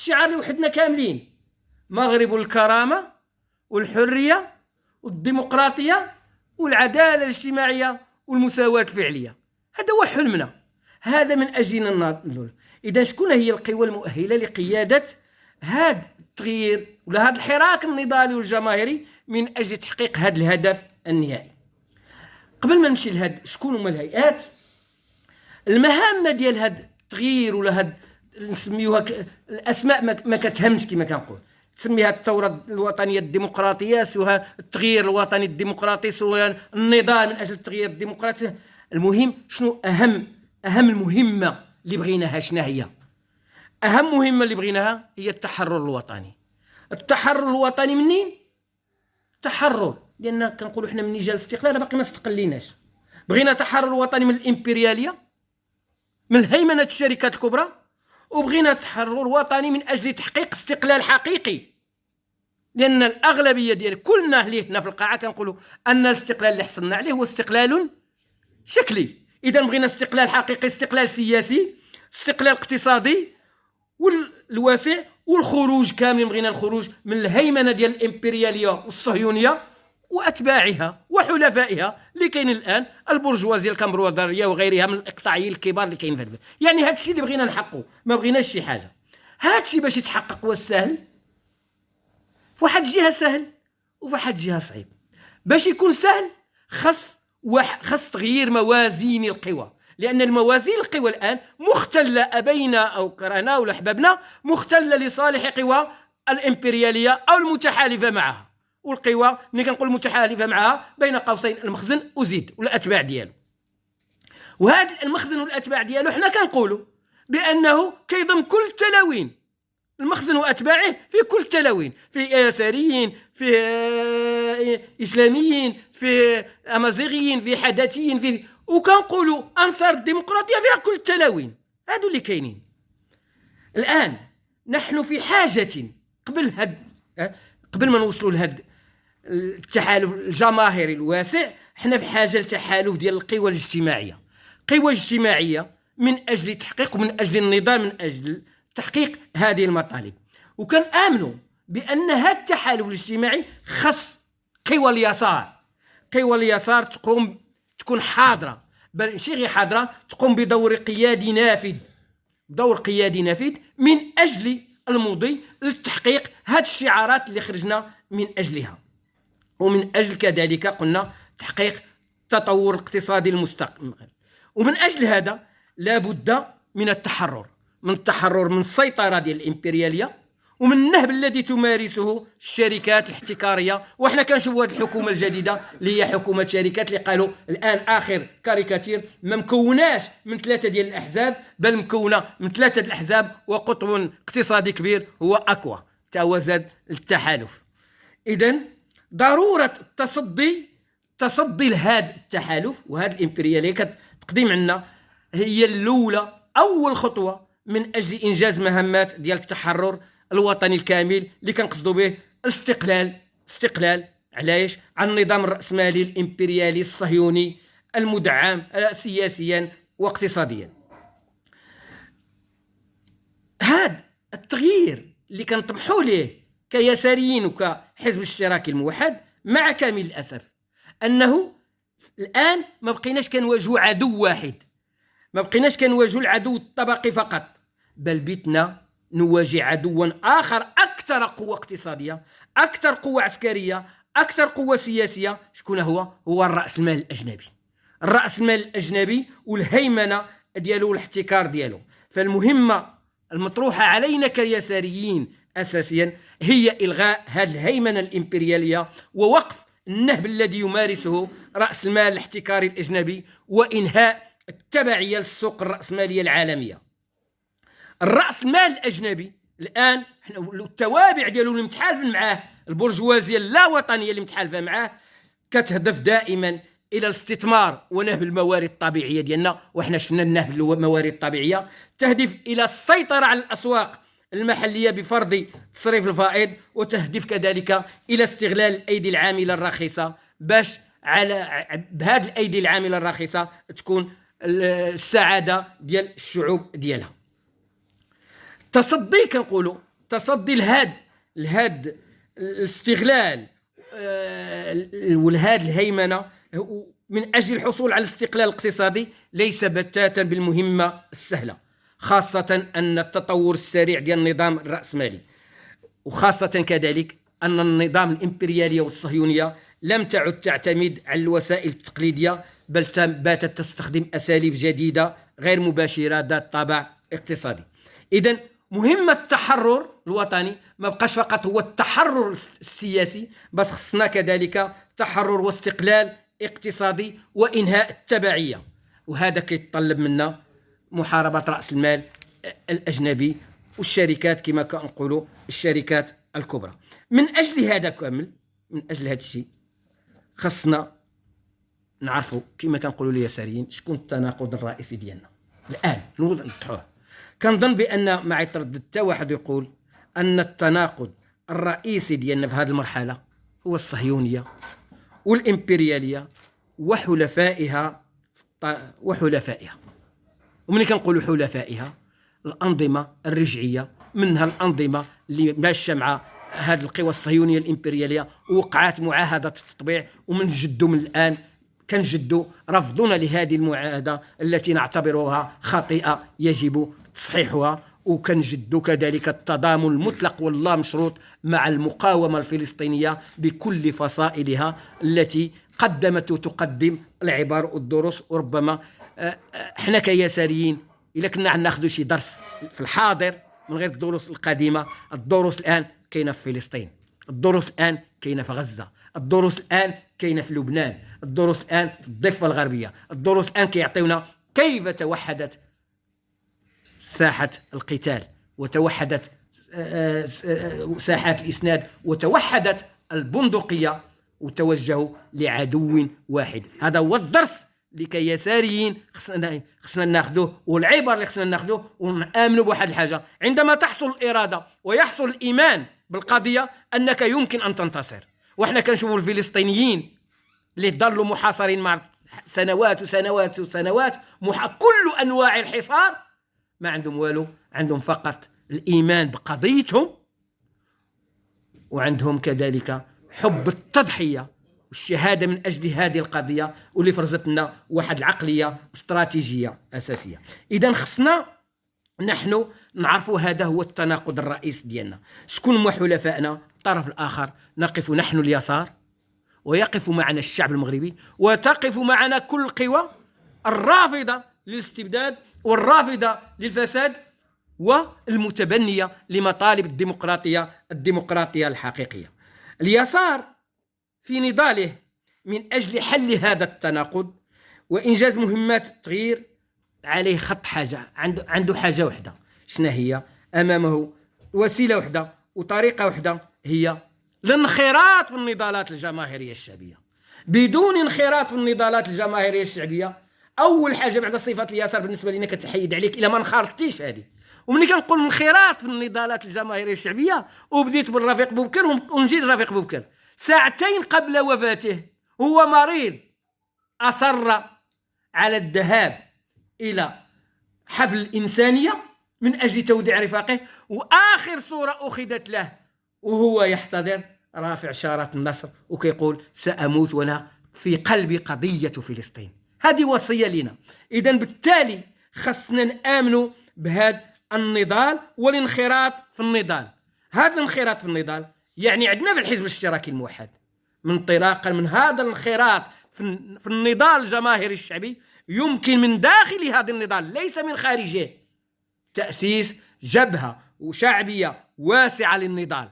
الشعار اللي وحدنا كاملين: مغرب الكرامة والحرية والديمقراطية والعدالة الاجتماعية والمساواة الفعلية. هذا هو حلمنا، هذا من أجلنا نضل. إذا شكون هي القوى المؤهلة لقيادة هذا التغيير ولا هذا الحراك النضالي والجماهيري من أجل تحقيق هذا الهدف النهائي؟ قبل ما نمشي لهاد شكون هما الهيئات، المهمة ديال هذا التغيير ولا هاد نسميوها الأسماء ما كتهمش كما كنقول، تسميها الثورة الوطنية الديمقراطية، سواء التغيير الوطني الديمقراطي، سواء النضال من أجل التغيير الديمقراطي. المهم شنو أهم المهمة اللي بغيناها؟ شنو هي أهم مهمة اللي بغيناها؟ هي التحرر الوطني. التحرر الوطني منين؟ التحرر لأن كنقولوا حنا منين جا الاستقلال باقي ما استقليناش. بغينا تحرر وطني من الإمبريالية، من هيمنة الشركات الكبرى، وبغينا تحرر وطني من أجل تحقيق استقلال حقيقي، لأن الأغلبية ديال كلنا اللي هنا في القاعة كنقولوا أن الاستقلال اللي حصلنا عليه هو استقلال شكلي. إذا بغينا استقلال حقيقي، استقلال سياسي، استقلال اقتصادي والواسع، والخروج كامل. بغينا الخروج من الهيمنة ديال الإمبريالية والصهيونية وأتباعها وحلفائها اللي كاين الآن، البرجوازية الكمبرودرية وغيرها من الإقطاعيين الكبار اللي كاين في هذا. يعني هذا الشيء اللي بغينا نحققه، ما بغيناش شي حاجة. هذا الشيء باش يتحقق هو السهل، في واحد الجهة سهل وفي واحد الجهة صعيب. باش يكون سهل خص تغيير موازين القوى، لأن الموازين القوى الآن مختلة، أبينا أو كرهنا ولا أحببنا، مختلة لصالح قوى الإمبريالية أو المتحالفة معها. والقوى اللي كنقول متحالفة معها بين قوسين المخزن وزيد والأتباع ديالو. وهذا المخزن والأتباع ديالو حنا كنقولوا بأنه كيضم كل التلاوين، المخزن وأتباعه في كل التلاوين، في يساريين، في إسلاميين، في أمازيغيين، في حداثيين، في وكنقولوا أنصار الديمقراطية فيها كل التلاوين. هادو اللي كاينين الآن. نحن في حاجة قبل ما نوصلوا لهذا التحالف الجماهيري الواسع، حنا في حاجة لتحالف ديال القوى الاجتماعية، قوى اجتماعية من أجل تحقيق ومن أجل النضال من أجل تحقيق هذه المطالب. وكان آمنوا بأن هذا التحالف الاجتماعي خص قوى اليسار، قوى اليسار تكون حاضرة، بل ماشي غير حاضرة، تقوم بدور قيادي نافذ، من أجل المضي للتحقيق هذه الشعارات اللي خرجنا من أجلها، ومن أجل كذلك قلنا تحقيق التطور الاقتصادي المستقبل. ومن أجل هذا لابد من التحرر، من السيطرة ديال الإمبريالية ومن النهب الذي تمارسه الشركات الاحتكارية. وإحنا كنشوفوا هذه الحكومة الجديدة اللي هي حكومة شركات، اللي قالوا الآن آخر كاريكاتير ما مكوناش من 3 ديال الأحزاب، بل مكونة من 3 الأحزاب وقطب اقتصادي كبير هو أكوا توازد التحالف. إذن ضرورة تصدي لهذا التحالف وهذا الإمبريالية كتقدم عنا هي الأولى، أول خطوة من أجل إنجاز مهمات ديال التحرر الوطني الكامل اللي كنقصدوا به الاستقلال علاش عن النظام الرأسمالي الإمبريالي الصهيوني المدعم سياسيا واقتصاديا. هذا التغيير اللي كنطمحوا ليه كيساريين وكحزب الاشتراكي الموحد، مع كامل الأسف أنه الآن ما بقيناش كنواجهوا عدو واحد، ما بقيناش كنواجهوا العدو الطبقي فقط، بل بيتنا نواجه عدوا آخر، أكثر قوة اقتصادية، أكثر قوة عسكرية، أكثر قوة سياسية. شكون هو الرأسمال الأجنبي، الرأسمال الأجنبي والهيمنة ديالو والاحتكار ديالو. فالمهمة المطروحة علينا كيساريين أساسيا هي إلغاء هذه الهيمنة الإمبريالية ووقف النهب الذي يمارسه رأس المال الاحتكاري الأجنبي، وإنهاء التبعية للسوق الرأسمالية العالمية. الرأس المال الأجنبي الآن التوابع ديالو اللي متحالفين معاه، البرجوازية اللا وطنية اللي متحالفة معاه، كتهدف دائما إلى الاستثمار ونهب الموارد الطبيعية ديالنا. وإحنا شفنا النهب الموارد الطبيعية، تهدف إلى السيطرة على الأسواق المحلية بفرض تصريف الفائض، وتهدف كذلك إلى استغلال الأيدي العاملة الرخيصة، باش بهذه الأيدي العاملة الرخيصة تكون السعادة ديال الشعوب ديالها. تصدي كنقولوا تصدي الهاد الاستغلال والهاد الهيمنة من أجل الحصول على الاستقلال الاقتصادي ليس بتاتا بالمهمة السهلة، خاصة أن التطور السريع ديال النظام الرأسمالي، وخاصة كذلك أن النظام الإمبريالية والصهيونية لم تعد تعتمد على الوسائل التقليدية، بل باتت تستخدم أساليب جديدة غير مباشرة ذات طابع اقتصادي. إذن مهمة التحرر الوطني ما بقاش فقط هو التحرر السياسي، بس خصنا كذلك تحرر واستقلال اقتصادي وإنهاء التبعية، وهذا كيتطلب منا محاربة رأس المال الأجنبي والشركات كما كنقولوا الشركات الكبرى. من أجل هذا كامل، من أجل هذا الشيء خصنا نعرفوا كما كنقولوا اليساريين شكون التناقض الرئيسي ديالنا الآن نوضحوه. كنظن بأن ما يتردد حتى واحد يقول أن التناقض الرئيسي ديالنا في هذه المرحلة هو الصهيونية والإمبريالية وحلفائها. ومن كنقولوا حلفائها الأنظمة الرجعية، منها الأنظمة اللي ماشية مع هذه القوى الصهيونية الإمبريالية ووقعت معاهدة التطبيع، ومن جدوا من الآن كنجدوا رفضنا لهذه المعاهدة التي نعتبرها خاطئة يجب تصحيحها، وكنجدوا كذلك التضامن المطلق واللا مشروط مع المقاومة الفلسطينية بكل فصائلها التي قدمت وتقدم العبر والدروس. وربما احنا كيساريين إلا كنا ناخذ شي درس في الحاضر من غير الدروس القديمة، الدروس الآن كاينة في فلسطين، الدروس الآن كاينة في غزة، الدروس الآن كاينة في لبنان، الدروس الآن في الضفة الغربية، الدروس الآن كيعطيونا كيف توحدت ساحة القتال وتوحدت ساحات الإسناد وتوحدت البندقية وتوجهوا لعدو واحد. هذا هو الدرس اللي كيساريين خصنا ناخذوه، والعبر اللي خصنا ناخذوه، ونآمنوا بواحد الحاجة: عندما تحصل الإرادة ويحصل الإيمان بالقضية أنك يمكن أن تنتصر. وإحنا كنشوفوا الفلسطينيين اللي ضلوا محاصرين مع سنوات وسنوات وسنوات كل أنواع الحصار، ما عندهم والو، عندهم فقط الإيمان بقضيتهم، وعندهم كذلك حب التضحية والشهادة من أجل هذه القضية، واللي فرزت لنا واحد العقلية استراتيجية أساسية. إذن خصنا نحن نعرفوا هذا هو التناقض الرئيسي ديالنا. شكون هما حلفائنا؟ الطرف الآخر نقف نحن اليسار، ويقف معنا الشعب المغربي، وتقف معنا كل القوى الرافضة للاستبداد والرافضة للفساد والمتبنية لمطالب الديمقراطية الحقيقية. اليسار في نضاله من أجل حل هذا التناقض وإنجاز مهمات التغيير عليه خط حاجة، عنده حاجة واحدة. شنو هي؟ أمامه وسيلة واحدة وطريقة واحدة، هي الانخراط في النضالات الجماهيرية الشعبية. بدون انخراط في النضالات الجماهيرية الشعبية، أول حاجة بعد صفات اليسار بالنسبة لنا كتحيد عليك إلا ما انخرطتيش هذه. وملي كنقول انخراط في النضالات الجماهيرية الشعبية، وبديت بالرفيق بوبكر ونجي للرفيق بوبكر. ساعتين قبل وفاته هو مريض، أصر على الذهاب إلى حفل الإنسانية من أجل توديع رفاقه، وآخر صورة أخذت له وهو يحتضر رافع شارة النصر وكيقول: سأموت وأنا في قلبي قضية فلسطين. هذه وصية لنا. إذن بالتالي خصنا نآمنوا بهذا النضال والانخراط في النضال. هذا الانخراط في النضال يعني عندنا في الحزب الاشتراكي الموحد انطلاقا من هذا الانخراط في النضال الجماهيري الشعبي، يمكن من داخل هذا النضال ليس من خارجه تأسيس جبهة وشعبية واسعة للنضال.